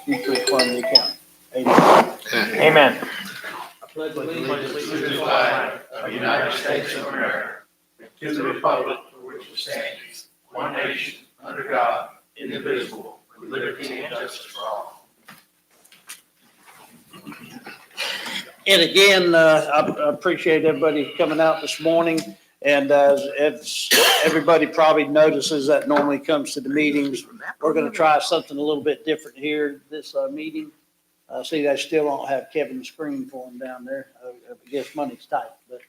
future fund the county. Amen. Amen. I pledge allegiance to the flag of the United States of America, and to the republic for which it stands, one nation, under God, indivisible, with liberty and justice for all. And again, I appreciate everybody coming out this morning. And as everybody probably notices that normally comes to the meetings, we're going to try something a little bit different here this meeting. See, they still don't have Kevin's screen for him down there. I guess money's tight, but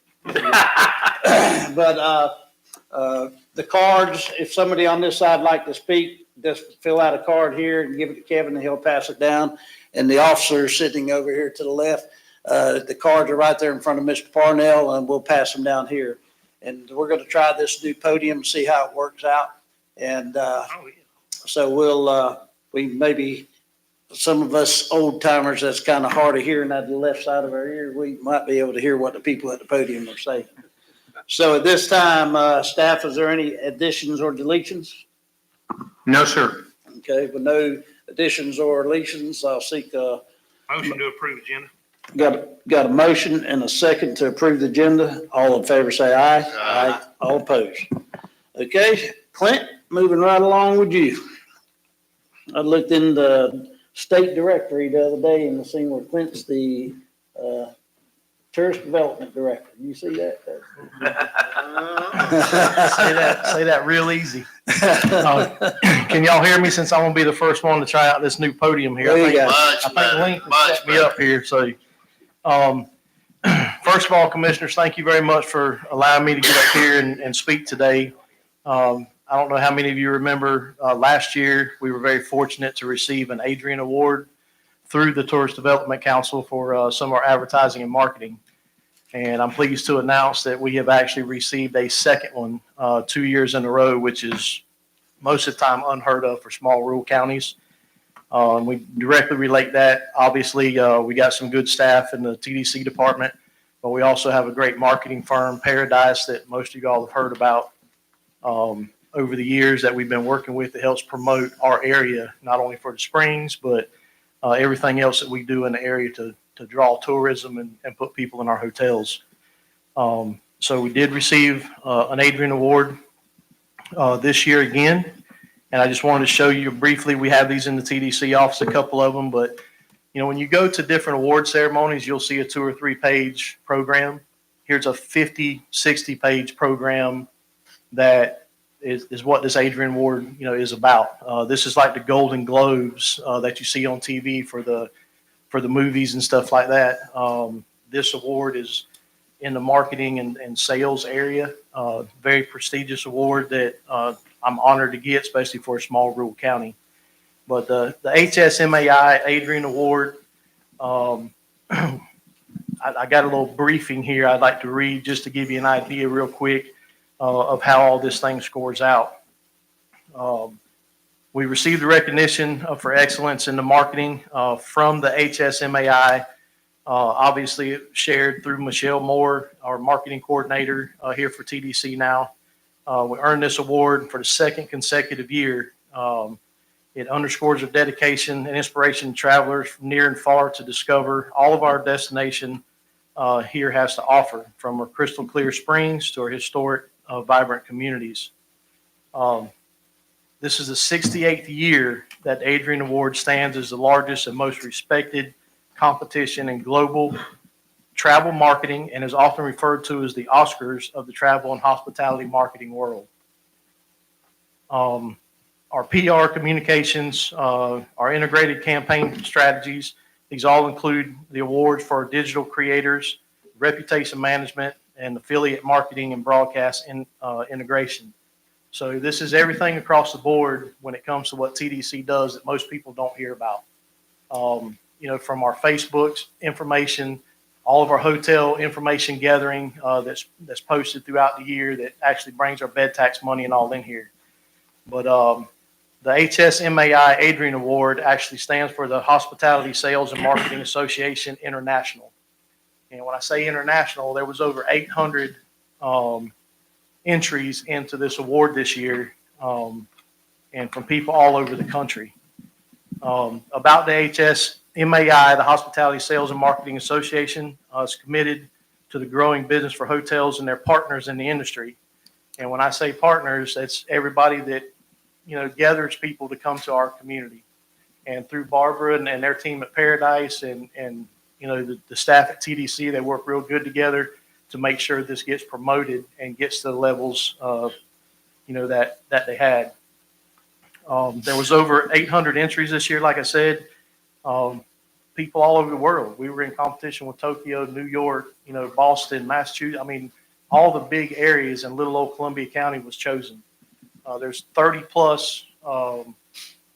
the cards, if somebody on this side like to speak, just fill out a card here and give it to Kevin and he'll pass it down. And the officer sitting over here to the left, the cards are right there in front of Mr. Parnell and we'll pass them down here. And we're going to try this new podium, see how it works out. And so we maybe, some of us old timers, that's kind of hard of hearing out of the left side of our ear, we might be able to hear what the people at the podium are saying. So at this time, staff, is there any additions or deletions? No, sir. Okay, with no additions or deletions, I'll seek Motion to approve agenda. got a motion and a second to approve the agenda. All in favor say aye. Aye. All opposed. Okay, Clint, moving right along with you. I looked in the state directory the other day and seen where Clint's the tourist development director. You see that? Say that real easy. Can y'all hear me since I'm gonna be the first one to try out this new podium here? There you go. I think Link set me up here. So, first of all, commissioners, thank you very much for allowing me to get up here and speak today. I don't know how many of you remember last year we were very fortunate to receive an Adrian Award through the Tourist Development Council for some of our advertising and marketing. And I'm pleased to announce that we have actually received a second one 2 years in a row, which is most of the time unheard of for small rural counties. We directly relate that. Obviously, we got some good staff in the TDC department, but we also have a great marketing firm, Paradise, that most of you all have heard about over the years that we've been working with that helps promote our area, not only for the Springs, but everything else that we do in the area to draw tourism and put people in our hotels. So we did receive an Adrian Award this year again. And I just wanted to show you briefly, we have these in the TDC office, a couple of them, but you know, when you go to different award ceremonies, you'll see a 2 or 3 page program. Here's a 50, 60 page program that is what this Adrian Award, you know, is about. This is like the Golden Globes that you see on TV for the movies and stuff like that. This award is in the marketing and sales area. Very prestigious award that I'm honored to get, especially for a small rural county. But the HSMAI Adrian Award, I got a little briefing here I'd like to read just to give you an idea real quick of how all this thing scores out. We received the recognition for excellence in the marketing from the HSMAI, obviously shared through Michelle Moore, our marketing coordinator here for TDC now. We earned this award for the second consecutive year. It underscores our dedication and inspiration to travelers from near and far to discover all of our destination here has to offer, from our crystal clear springs to our historic, vibrant communities. This is the 68th year that the Adrian Award stands as the largest and most respected competition in global travel marketing and is often referred to as the Oscars of the travel and hospitality marketing world. Our PR communications, our integrated campaign strategies, these all include the awards for our digital creators, reputation management, and affiliate marketing and broadcast integration. So this is everything across the board when it comes to what TDC does that most people don't hear about. You know, from our Facebook's information, all of our hotel information gathering that's posted throughout the year that actually brings our bed tax money and all in here. But the HSMAI Adrian Award actually stands for the Hospitality Sales and Marketing Association International. And when I say international, there was over 800 entries into this award this year, and from people all over the country. About the HSMAI, the Hospitality Sales and Marketing Association, is committed to the growing business for hotels and their partners in the industry. And when I say partners, that's everybody that, gathers people to come to our community. And through Barbara and their team at Paradise and the staff at TDC, they work real good together to make sure this gets promoted and gets to the levels of, that they had. There was over 800 entries this year, like I said. People all over the world. We were in competition with Tokyo, New York, Boston, Massachusetts. I mean, all the big areas in little old Columbia County was chosen. There's 30 plus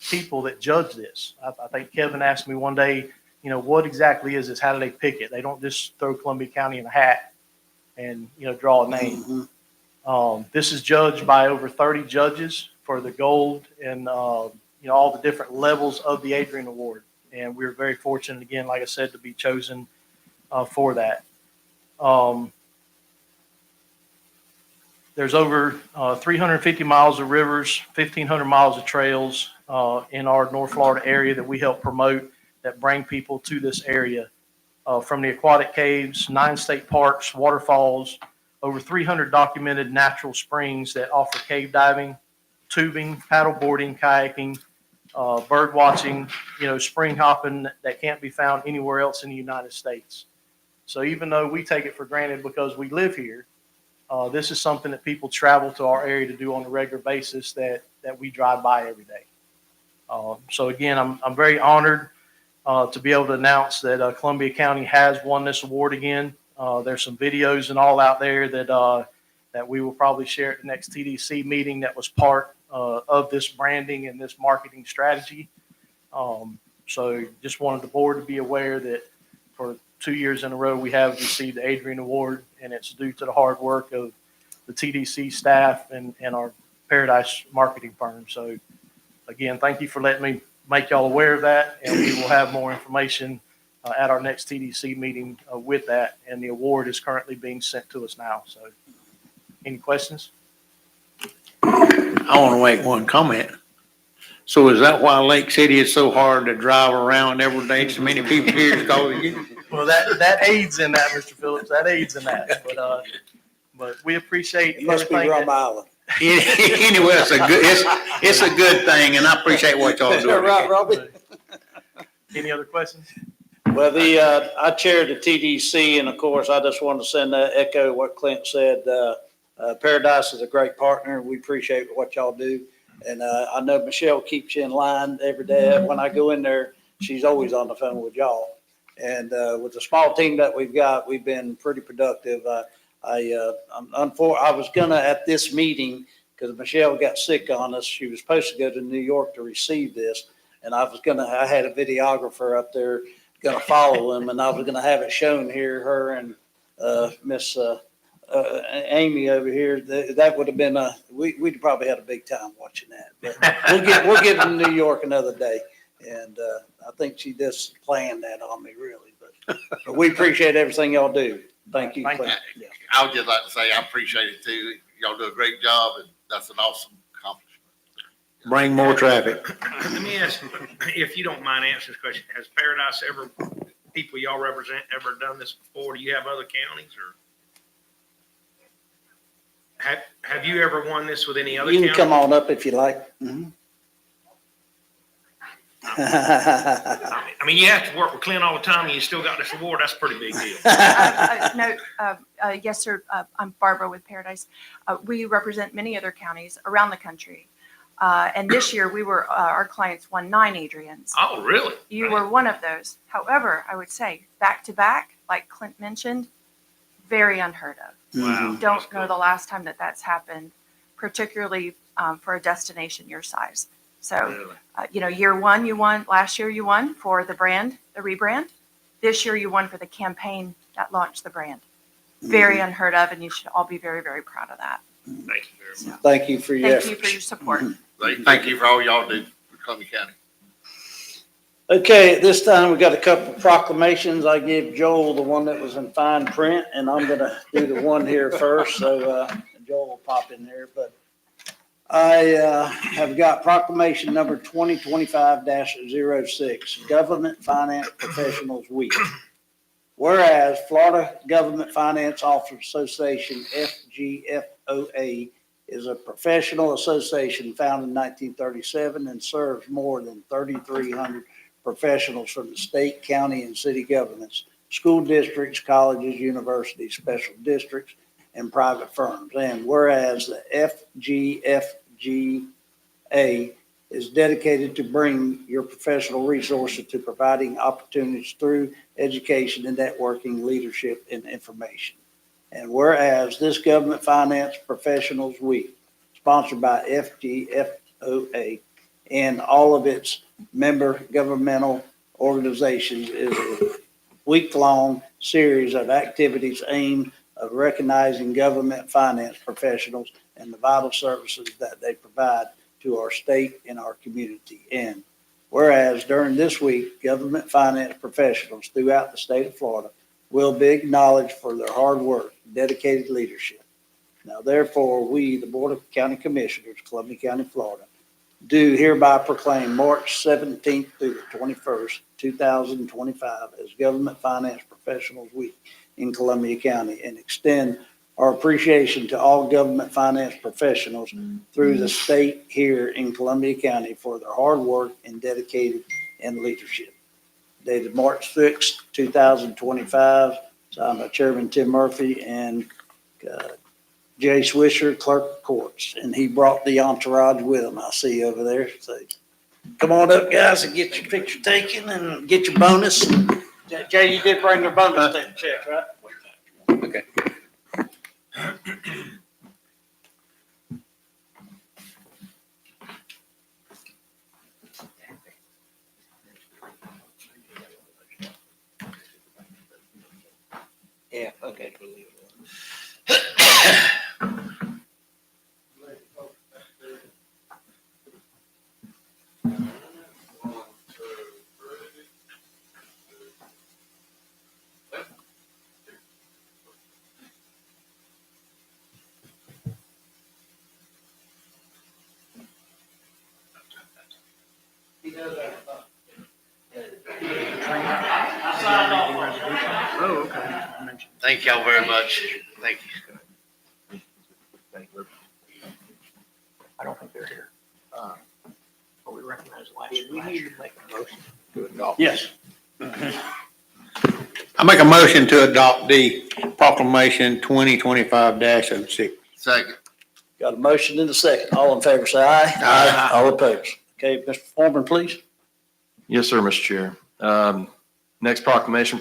people that judge this. I think Kevin asked me one day, what exactly is this? How do they pick it? They don't just throw Columbia County in a hat and, draw a name. This is judged by over 30 judges for the gold and, all the different levels of the Adrian Award. And we're very fortunate, again, like I said, to be chosen for that. There's over 350 miles of rivers, 1,500 miles of trails in our North Florida area that we help promote that bring people to this area. From the aquatic caves, 9 state parks, waterfalls, over 300 documented natural springs that offer cave diving, tubing, paddle boarding, kayaking, bird watching, spring hopping that can't be found anywhere else in the United States. So even though we take it for granted because we live here, this is something that people travel to our area to do on a regular basis that we drive by every day. So again, I'm very honored to be able to announce that Columbia County has won this award again. There's some videos and all out there that we will probably share at the next TDC meeting that was part of this branding and this marketing strategy. So just wanted the board to be aware that for 2 years in a row, we have received the Adrian Award, and it's due to the hard work of the TDC staff and our Paradise marketing firm. So again, thank you for letting me make y'all aware of that, and we will have more information at our next TDC meeting with that, and the award is currently being sent to us now. So any questions? I want to make one comment. So is that why Lake City is so hard to drive around every day? So many people here is because of you? Well, that aids in that, Mr. Phillips. That aids in that. But we appreciate It must be everything Rum that- Island. Anyway, it's a good thing, and I appreciate what y'all Is that right, doing. Robbie? Any other questions? Well, I chair the TDC, and of course, I just wanted to send echo what Clint said. Paradise is a great partner. We appreciate what y'all do. And I know Michelle keeps you in line every day. When I go in there, she's always on the phone with y'all. And with the small team that we've got, we've been pretty productive. I was gonna at this meeting, because Michelle got sick on us. She was supposed to go to New York to receive this. And I had a videographer up there gonna follow him, and I was gonna have it shown here, her and Miss Amy over here. That would have been we'd probably had a big time watching that. But we'll get to New York another day, and I think she just planned that on me, really. But we appreciate everything y'all do. Thank you. Thank you. Clint. Yeah. I would just like to say I appreciate it too. Y'all do a great job, and that's an awesome accomplishment. Bring more traffic. Let me ask, if you don't mind answering this question, has Paradise people y'all represent ever done this before? Do you have other counties, or have you ever won this with any other You county? can come on up if you like. Mhm. I mean, you have to work with Clint all the time, and you still got this award. That's a pretty big deal. Yes, sir. I'm Barbara with Paradise. We represent many other counties around the country. And this year our clients won 9 Adrians. Oh, really? You were one of those. However, I would say back to back, like Clint mentioned, very unheard of. Wow. Don't know the last time that's happened, particularly for a destination your size. So, Really? year one you won, last year you won for the brand, the rebrand. This year you won for the campaign that launched the brand. Very unheard of, and you should all be very, very proud of that. Thank you very much. Thank you for your Thank efforts. you for your support. Thank you for all y'all do for Columbia County. Okay, at this time, we got a couple of proclamations. I gave Joel the one that was in fine print, and I'm gonna do the one here first, so Joel will pop in there. But I have got proclamation number 2025-06, Government Finance Professionals Week. Whereas Florida Government Finance Officers Association, FGFOA, is a professional association founded in 1937 and serves more than 3,300 professionals from the state, county, and city governments, school districts, colleges, universities, special districts, and private firms. And whereas the FGFGA is dedicated to bring your professional resources to providing opportunities through education and networking, leadership, and information. And whereas this Government Finance Professionals Week, sponsored by FGFOA and all of its member governmental organizations, is a week-long series of activities aimed at recognizing government finance professionals and the vital services that they provide to our state and our community. And whereas during this week, government finance professionals throughout the state of Florida will be acknowledged for their hard work, dedicated leadership. Now, therefore, we, the Board of County Commissioners, Columbia County, Florida, do hereby proclaim March 17th through the 21st, 2025 as Government Finance Professionals Week in Columbia County and extend our appreciation to all government finance professionals through the state here in Columbia County for their hard work and dedicated and leadership. Dated March 6th, 2025, signed by Chairman Tim Murphy and Jay Swisher, Clerk of Courts. And he brought the entourage with him, I see over there. So come on up, guys, and get your picture taken and get your bonus. Jay, you did bring your bonus check, right? Okay. Yeah, okay. Oh, okay. Thank y'all very much. Thank you. I don't think they're here. But we recognize last year. We need to make a motion to adopt. Yes. I make a motion to adopt the proclamation 2025-06. Second. Got a motion and a second. All in favor, say aye. Aye. All opposed. Okay, Mr. Foreman, please. Yes, sir, Mr. Chair. Next proclamation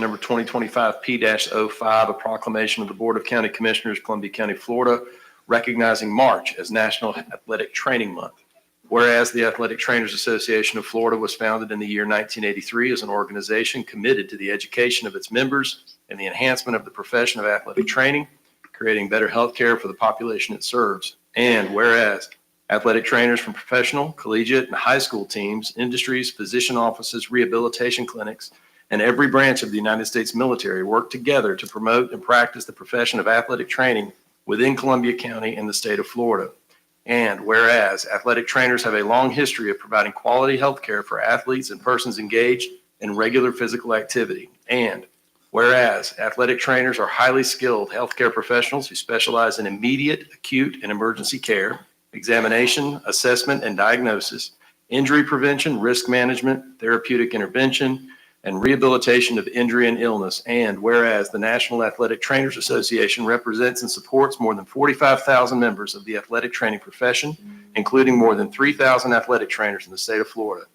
number 2025 P-05, a proclamation of the Board of County Commissioners, Columbia County, Florida, recognizing March as National Athletic Training Month. Whereas the Athletic Trainers Association of Florida was founded in the year 1983 as an organization committed to the education of its members and the enhancement of the profession of athletic training, creating better health care for the population it serves. And whereas athletic trainers from professional, collegiate, and high school teams, industries, physician offices, rehabilitation clinics, and every branch of the United States military work together to promote and practice the profession of athletic training within Columbia County and the state of Florida. And whereas athletic trainers have a long history of providing quality health care for athletes and persons engaged in regular physical activity. And whereas athletic trainers are highly skilled healthcare professionals who specialize in immediate, acute, and emergency care, examination, assessment, and diagnosis, injury prevention, risk management, therapeutic intervention, and rehabilitation of injury and illness. And whereas the National Athletic Trainers Association represents and supports more than 45,000 members of the athletic training profession, including more than 3,000 athletic trainers in the state of Florida.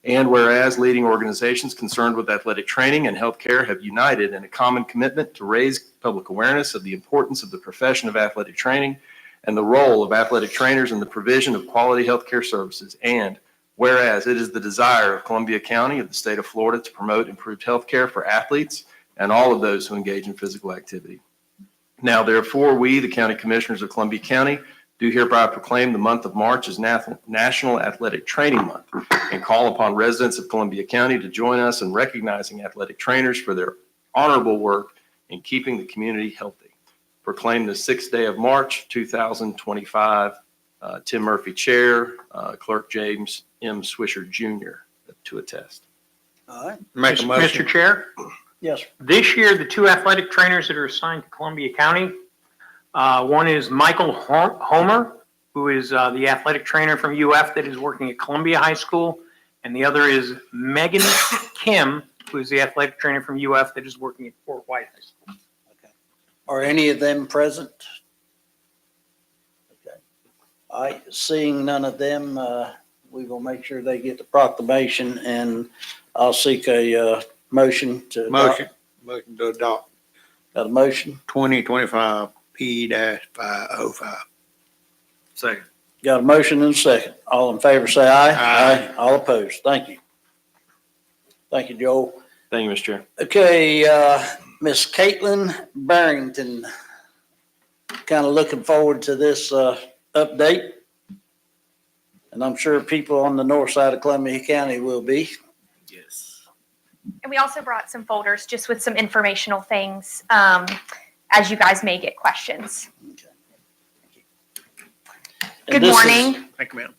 And whereas leading organizations concerned with athletic training and healthcare have united in a common commitment to raise public awareness of the importance of the profession of athletic training and the role of athletic trainers in the provision of quality healthcare services. And whereas it is the desire of Columbia County of the state of Florida to promote improved healthcare for athletes and all of those who engage in physical activity. Now, therefore, we, the County Commissioners of Columbia County, do hereby proclaim the month of March as National Athletic Training Month and call upon residents of Columbia County to join us in recognizing athletic trainers for their honorable work in keeping the community healthy. Proclaim the 6th day of March, 2025 Tim Murphy, Chair, Clerk James M. Swisher Jr. to attest. All right, Make a motion. Mr. Chair, yes, sir. this year, the two athletic trainers that are assigned to Columbia County, one is Michael Homer, who is the athletic trainer from UF that is working at Columbia High School, and the other is Megan Kim, who is the athletic trainer from UF that is working at Fort White High School. Are any of them present? Okay. All right, seeing none of them, we will make sure they get the proclamation, and I'll seek a motion to. adopt. Motion to adopt Got a motion? 2025 P-505. Second. Got a motion and a second. All in favor, say aye. Aye. All opposed. Thank you. Thank you, Joel. Thank you, Mr. Chair. Okay, Miss Caitlin Barrington. Kind of looking forward to this update. And I'm sure people on the north side of Columbia County will be. Yes. And we also brought some folders just with some informational things, as you guys may get questions. And Good this is- morning. Thank you, ma'am.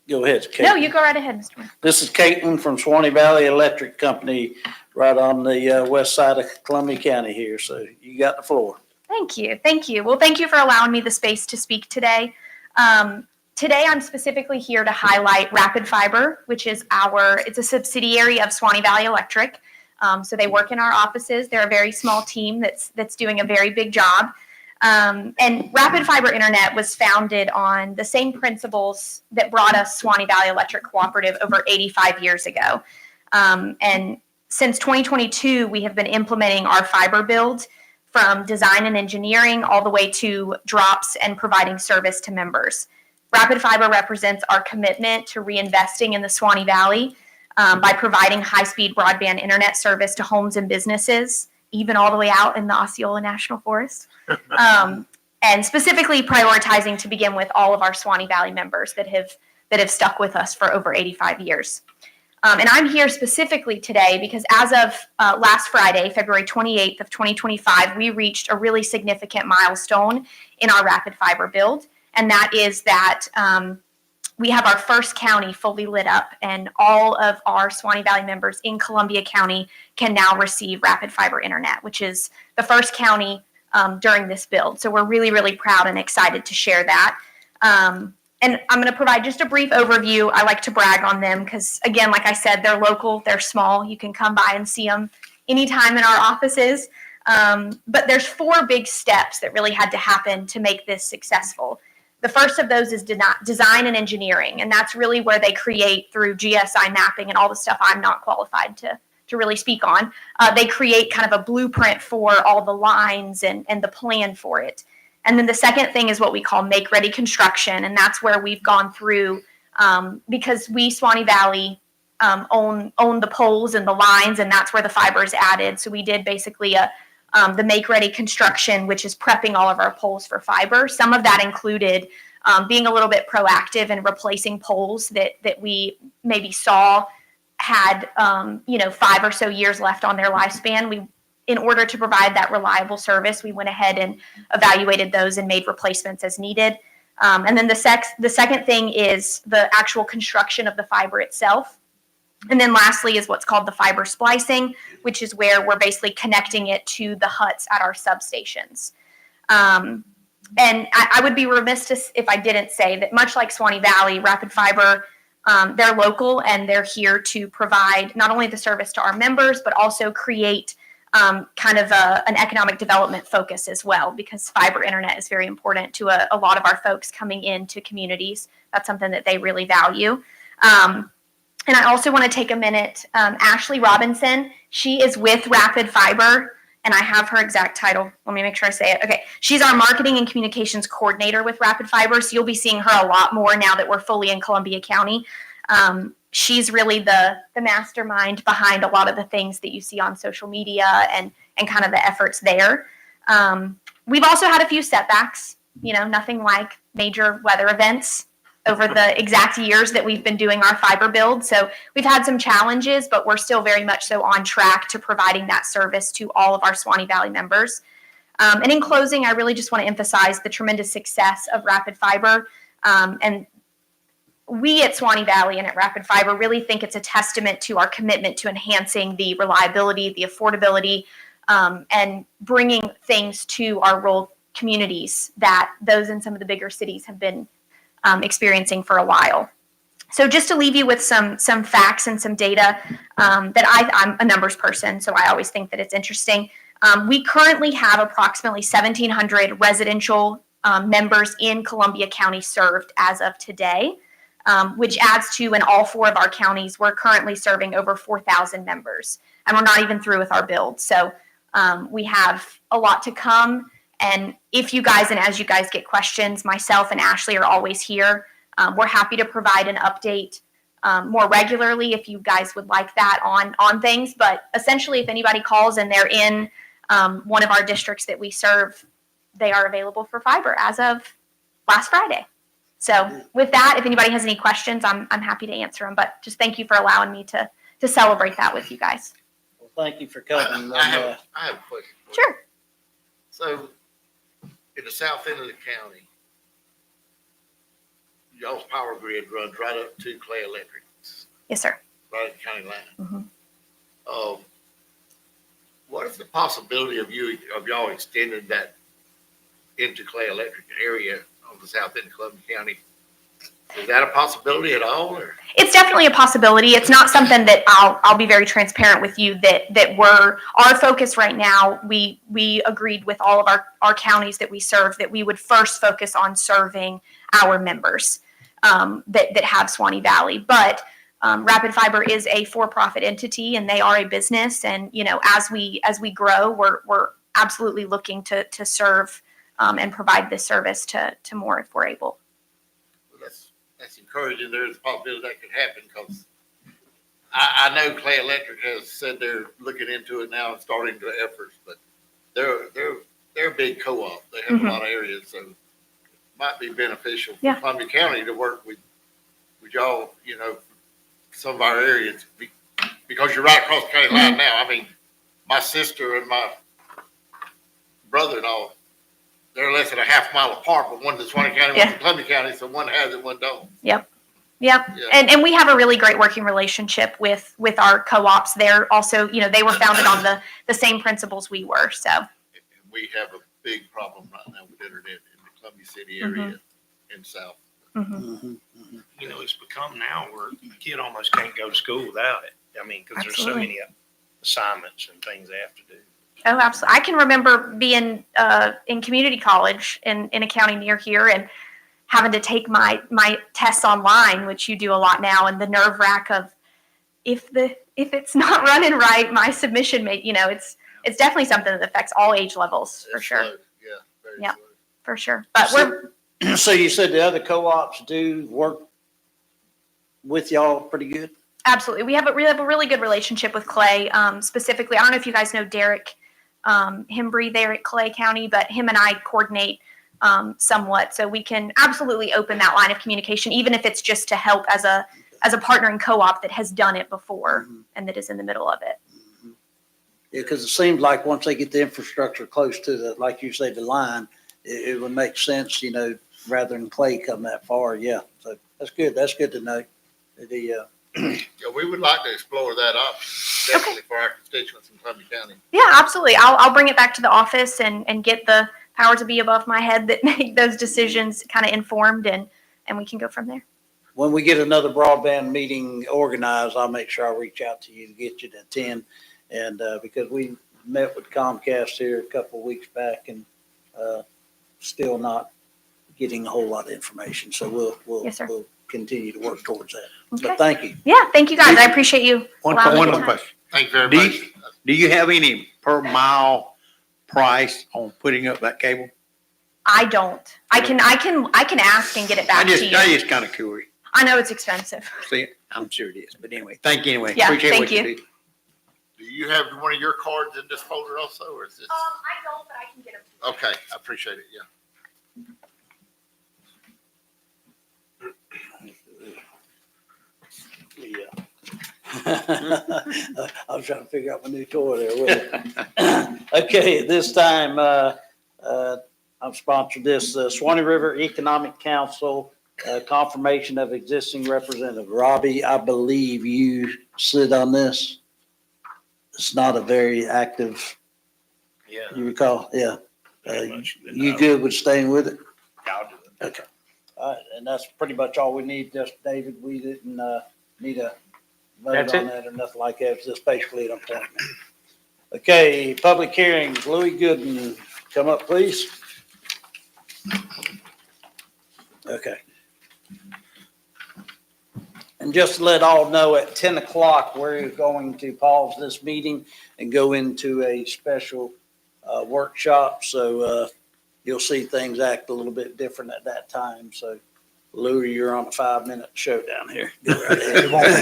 Go ahead, Caitlin. No, you go right ahead, Mr. Mayor. This is Caitlin from Swanee Valley Electric Company, right on the west side of Columbia County here. So you got the floor. Thank you. Thank you. Well, thank you for allowing me the space to speak today. Today, I'm specifically here to highlight Rapid Fiber, which is it's a subsidiary of Swanee Valley Electric. So they work in our offices. They're a very small team that's doing a very big job. And Rapid Fiber Internet was founded on the same principles that brought us Swanee Valley Electric Cooperative over 85 years ago. And since 2022, we have been implementing our fiber build from design and engineering all the way to drops and providing service to members. Rapid Fiber represents our commitment to reinvesting in the Swanee Valley by providing high-speed broadband internet service to homes and businesses, even all the way out in the Osceola National Forest. And specifically prioritizing to begin with all of our Swanee Valley members that have stuck with us for over 85 years. And I'm here specifically today because as of last Friday, February 28th of 2025, we reached a really significant milestone in our Rapid Fiber build. And that is that we have our first county fully lit up, and all of our Swanee Valley members in Columbia County can now receive Rapid Fiber Internet, which is the first county during this build. So we're really, really proud and excited to share that. And I'm going to provide just a brief overview. I like to brag on them because, again, like I said, they're local, they're small. You can come by and see them anytime in our offices. But there's 4 big steps that really had to happen to make this successful. The first of those is design and engineering, and that's really where they create through GSI mapping and all the stuff I'm not qualified to really speak on. They create kind of a blueprint for all the lines and the plan for it. And then the second thing is what we call make-ready construction, and that's where we've gone through, because we, Swanee Valley, own the poles and the lines, and that's where the fiber is added. So we did basically the make-ready construction, which is prepping all of our poles for fiber. Some of that included being a little bit proactive and replacing poles that we maybe saw had 5 or so years left on their lifespan. In order to provide that reliable service, we went ahead and evaluated those and made replacements as needed. And then the second thing is the actual construction of the fiber itself. And then lastly is what's called the fiber splicing, which is where we're basically connecting it to the huts at our substations. And I would be remiss if I didn't say that much like Swanee Valley, Rapid Fiber, they're local and they're here to provide not only the service to our members, but also create kind of an economic development focus as well, because fiber internet is very important to a lot of our folks coming into communities. That's something that they really value. And I also want to take a minute. Ashley Robinson, she is with Rapid Fiber, and I have her exact title. Let me make sure I say it. Okay. She's our marketing and communications coordinator with Rapid Fiber. So you'll be seeing her a lot more now that we're fully in Columbia County. She's really the mastermind behind a lot of the things that you see on social media and kind of the efforts there. We've also had a few setbacks, nothing like major weather events over the exact years that we've been doing our fiber build. So we've had some challenges, but we're still very much so on track to providing that service to all of our Swanee Valley members. And in closing, I really just want to emphasize the tremendous success of Rapid Fiber. And we at Swanee Valley and at Rapid Fiber really think it's a testament to our commitment to enhancing the reliability, the affordability, and bringing things to our rural communities that those in some of the bigger cities have been experiencing for a while. So just to leave you with some facts and some data that I'm a numbers person, so I always think that it's interesting. We currently have approximately 1,700 residential members in Columbia County served as of today, which adds to, in all 4 of our counties, we're currently serving over 4,000 members, and we're not even through with our build. So we have a lot to come, and if you guys and as you guys get questions, myself and Ashley are always here. We're happy to provide an update more regularly if you guys would like that on things. But essentially, if anybody calls and they're in one of our districts that we serve, they are available for fiber as of last Friday. So with that, if anybody has any questions, I'm happy to answer them. But just thank you for allowing me to celebrate that with you guys. Well, thank you for coming. I have a question. for you. Sure. So, in the south end of the county, y'all's power grid runs right up to Clay Electric, Yes, sir. right at the county line. Mhm. What is the possibility of y'all extending that into Clay Electric area on the south end of Columbia County? Is that a possibility at all, or? It's definitely a possibility. It's not something that I'll be very transparent with you that our focus right now. We agreed with all of our counties that we serve that we would first focus on serving our members that have Swanee Valley. But Rapid Fiber is a for-profit entity, and they are a business. And as we grow, we're absolutely looking to serve and provide this service to more if we're able. That's encouraging. There's a possibility that could happen because I know Clay Electric has said they're looking into it now and starting the efforts, but they're a big co-op. They have a lot of areas, so it might be beneficial for Columbia County to work with y'all, some of our areas because you're right across the county line now. I mean, my sister and my brother-in-law, they're less than a half mile apart, but one's in Swanee County, one's in Columbia County, so one has it, one don't. Yep. Yeah. And we have a really great working relationship with our co-ops. They're also, they were founded on the same principles we were. So And we have a big problem right now with internet in the Columbia City area in South. It's become now where a kid almost can't go to school without it. I mean, because there's so Absolutely. many assignments and things they have to do. Oh, absolutely. I can remember being in community college in a county near here and having to take my tests online, which you do a lot now, and the nerve wrack of if it's not running right, my submission may, it's definitely something that affects all age levels for It's sure. slow. Yeah, very Yeah. slow. For sure. But So you said the other co-ops do work with y'all pretty good? absolutely. We have a really good relationship with Clay. Specifically, I don't know if you guys know Derek Hembry there at Clay County, but him and I coordinate somewhat. So we can absolutely open that line of communication, even if it's just to help as a partnering co-op that has done it before and that is in the middle of it. Yeah, because it seems like once they get the infrastructure close to like you say, the line, it would make sense, rather than Clay come that far. Yeah. So that's good. That's good to know. Yeah, we would like to explore that option, definitely for our constituents in Columbia County. Yeah, absolutely. I'll bring it back to the office and get the power to be above my head that make those decisions kind of informed and we can go from there. When we get another broadband meeting organized, I'll make sure I reach out to you to get you to attend. And because we met with Comcast here a couple of weeks back and still not getting a whole lot of information. So Yes, sir. we'll continue to work towards that. Okay. But thank you. Yeah, thank you guys. I appreciate you. One allowing me one the more time. question. Thank you very Do much. Do you have any per mile price on putting up that cable? I don't. I can ask and get it back to you. I just kind of curious. I know it's expensive. See, I'm sure it is, but anyway, thank you anyway. Yeah, Appreciate thank what you you. do. Do you have one of your cards in this folder also, or is this? I don't, but I can get them. Okay, I appreciate it, yeah. Yeah. I was trying to figure out my new toy there. Okay, at this time, I've sponsored this Swanee River Economic Council confirmation of existing representative. Robbie, I believe you sit on this. It's not a very active, Yeah. you recall? Yeah. Very much. You good with staying with it? I'll do it. Okay. All right, and that's pretty much all we need. Just David, we didn't, need a vote That's on it? that or nothing like that. It's just basically an appointment. Okay, public hearings. Louis Gooden, come up, please. Okay. And just to let all know, at 10 o'clock, we're going to pause this meeting and go into a special workshop. So you'll see things act a little bit different at that time. So Louis, you're on a 5-minute showdown here. Go right It won't be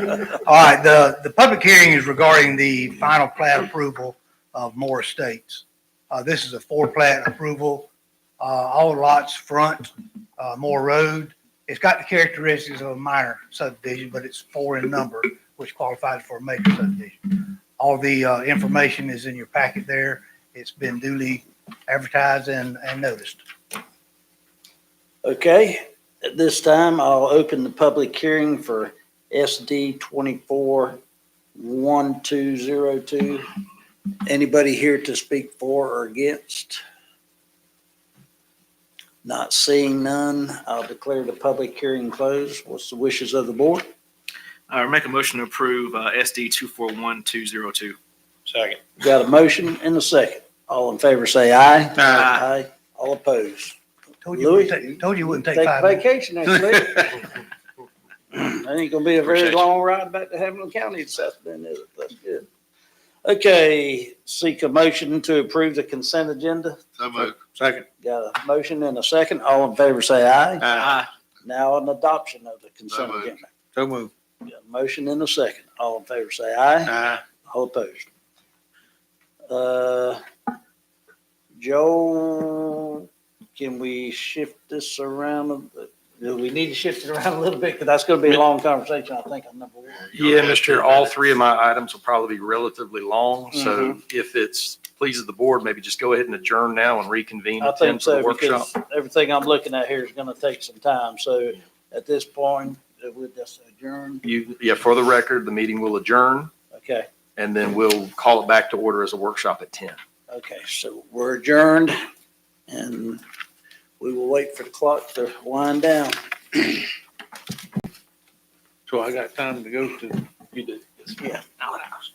long. All right, the public hearing is regarding the final plat approval of Moore Estates. This is a 4-plat approval, all lots front, Moore Road. It's got the characteristics of a minor subdivision, but it's 4 in number, which qualifies for a major subdivision. All the information is in your packet there. It's been duly advertised and noticed. Okay, at this time, I'll open the public hearing for SD 24-1202. Anybody here to speak for or against? Not seeing none, I'll declare the public hearing closed. What's the wishes of the board? Make a motion to approve SD 241202. Second. Got a motion and a second. All in favor say aye. Aye. All opposed. Told you it wouldn't take Take 5 a minutes. vacation next week. That ain't gonna be a very Appreciate you. long ride back to Hamilton County this afternoon, is it? That's good. Okay, seek a motion to approve the consent agenda. So moved. Second. Got a motion and a second. All in favor say aye. Aye. Now an adoption of the consent So moved. agenda. So moved. Got a motion and a second. All in favor say aye. Aye. All opposed. Joe, can we shift this around? Do we need to shift it around a little bit? Because that's going to be a long conversation, I think, on number 1. Yeah, Mr. Chair, all 3 of my items will probably be relatively long. So if it's pleases the board, maybe just go ahead and adjourn now and reconvene I at 10 think for the so, workshop. because everything I'm looking at here is going to take some time. So at this point, we'll just adjourn. For the record, the meeting will adjourn Okay, and then we'll call it back to order as a workshop at 10. okay, so we're adjourned and we will wait for the clock to wind down. So I got time to go to, you did. Yeah. Outhouse.